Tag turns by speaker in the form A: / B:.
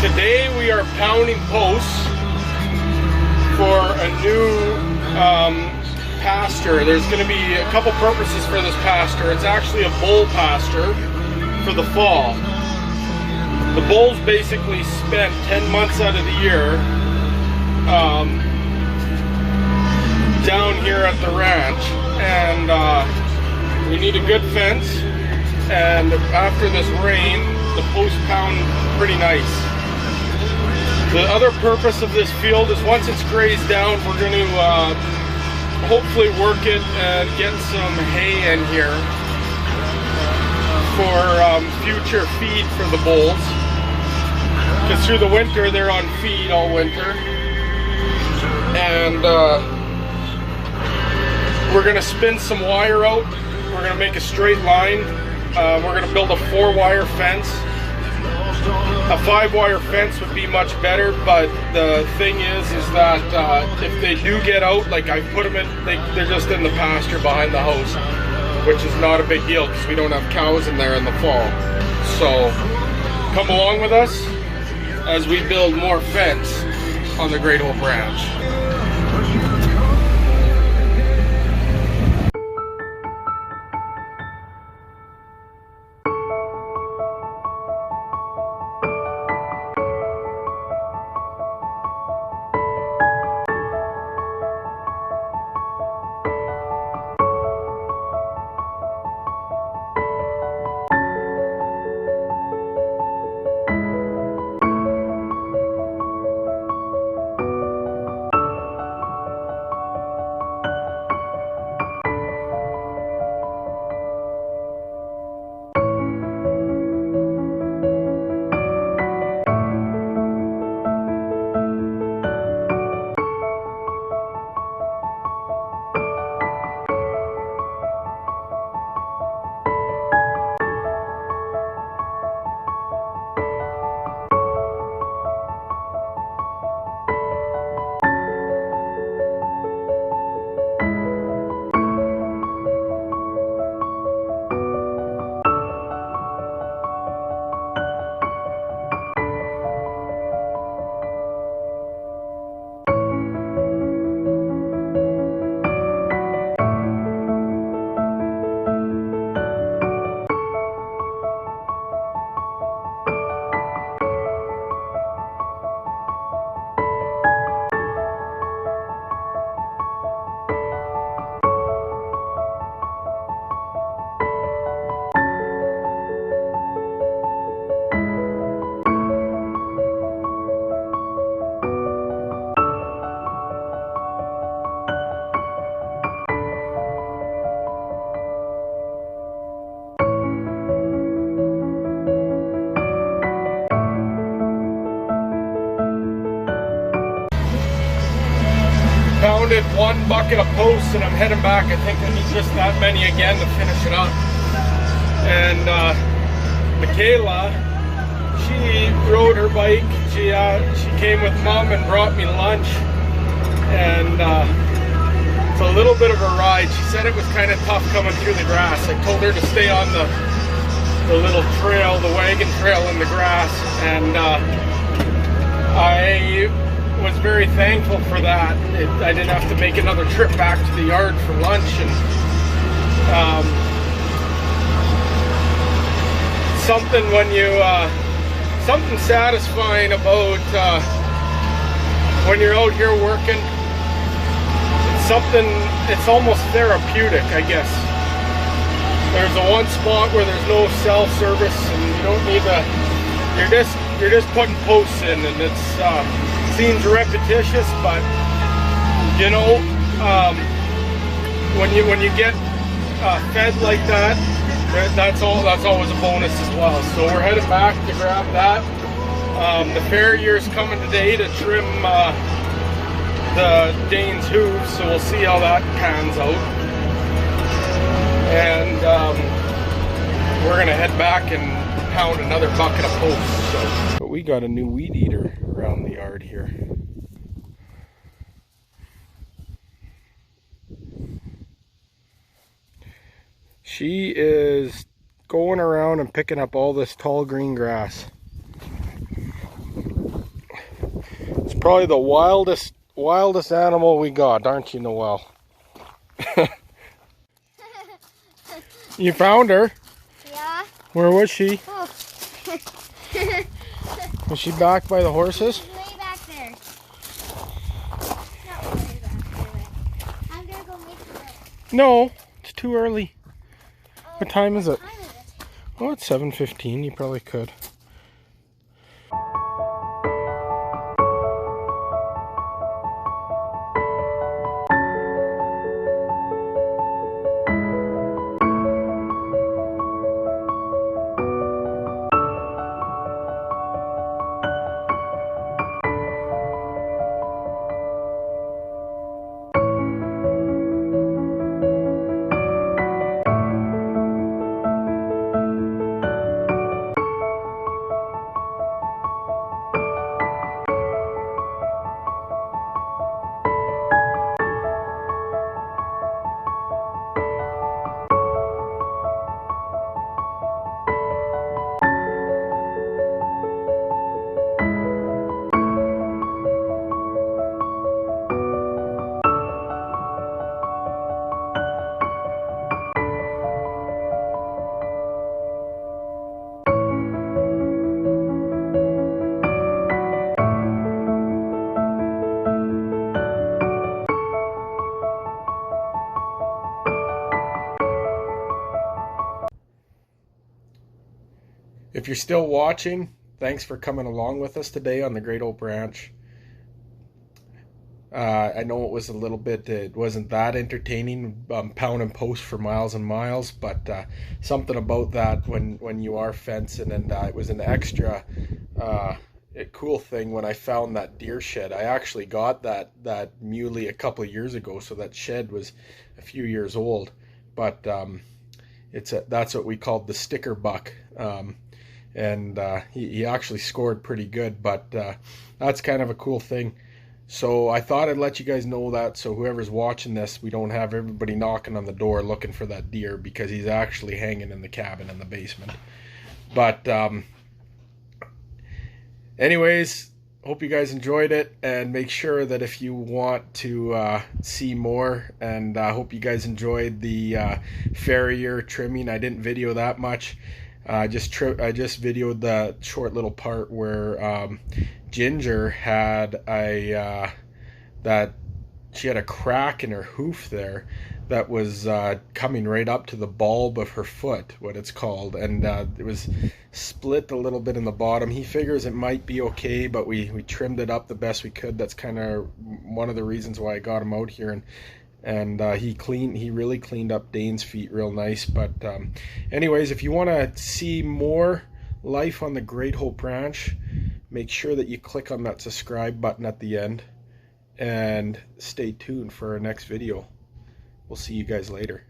A: Today we are pounding posts for a new pasture. There's going to be a couple purposes for this pasture. It's actually a bull pasture for the fall. The bulls basically spend 10 months out of the year down here at the ranch, and we need a good fence, and after this rain the posts pound pretty nice. The other purpose of this field is once it's grazed down, we're going to hopefully work it and get some hay in here for future feed for the bulls, because through the winter they're on feed all winter. And we're going to spin some wire out. We're going to make a straight line. We're going to build a 4-wire fence. A 5-wire fence would be much better, but the thing is that if they do get out, like I put them in, they're just in the pasture behind the house, which is not a big deal because we don't have cows in there in the fall. So come along with us as we build more fence on the Great Hope Ranch. Pounded 1 bucket of posts and I'm heading back. I think I need just that many again to finish it up. And Michaela, she rode her bike. She came with Mom and brought me lunch, and it's a little bit of a ride. She said it was kind of tough coming through the grass. I told her to stay on the little trail, the wagon trail in the grass, and I was very thankful for that. I didn't have to make another trip back to the yard for lunch, and something when you something satisfying about when you're out here working. It's almost therapeutic, I guess. There's a one spot where there's no self-service and you don't need to, you're just putting posts in, and it's seems repetitious, but you know, when you get fed like that, that's always a bonus as well. So we're headed back to grab that. The farrier's coming today to trim the Dane's hooves, so we'll see how that pans out. And we're gonna head back and pound another bucket of posts. So. But we got a new weed eater around the yard here. She is going around and picking up all this tall green grass. Probably the wildest animal we got, aren't you, Noelle? You found her?
B: Yeah.
A: Where was she?
B: Oh.
A: Was she back by the horses?
B: She's way back there. Not way back there. I'm gonna go make her.
A: No, it's too early.
B: Oh,
A: What time is it?
B: What time is it?
A: Oh, it's 7:15. You probably could. If you're still watching, thanks for coming along with us today on the Great Oak Ranch. I know it wasn't that entertaining, pound and post for miles and miles, but something about that when you are fencing, and it was an extra cool thing when I found that deer shed. I actually got that muley a couple of years ago, so that shed was a few years old, but that's what we called the sticker buck. And he actually scored pretty good, but that's kind of a cool thing. So I thought I'd let you guys know that, so whoever's watching this, we don't have everybody knocking on the door looking for that deer, because he's actually hanging in the cabin in the basement. But anyways, hope you guys enjoyed it, and make sure that if you want to see more, and I hope you guys enjoyed the farrier trimming. I didn't video that much. I just videoed the short little part where Ginger had she had a crack in her hoof there that was coming right up to the bulb of her foot, what it's called, and it was split a little bit in the bottom. He figures it might be okay, but we trimmed it up the best we could. That's kind of one of the reasons why I got him out here, and he really cleaned up Dane's feet real nice. But anyways, if you want to see more life on the Great Hope Ranch, make sure that you click on that subscribe button at the end, and stay tuned for our next video. We'll see you guys later.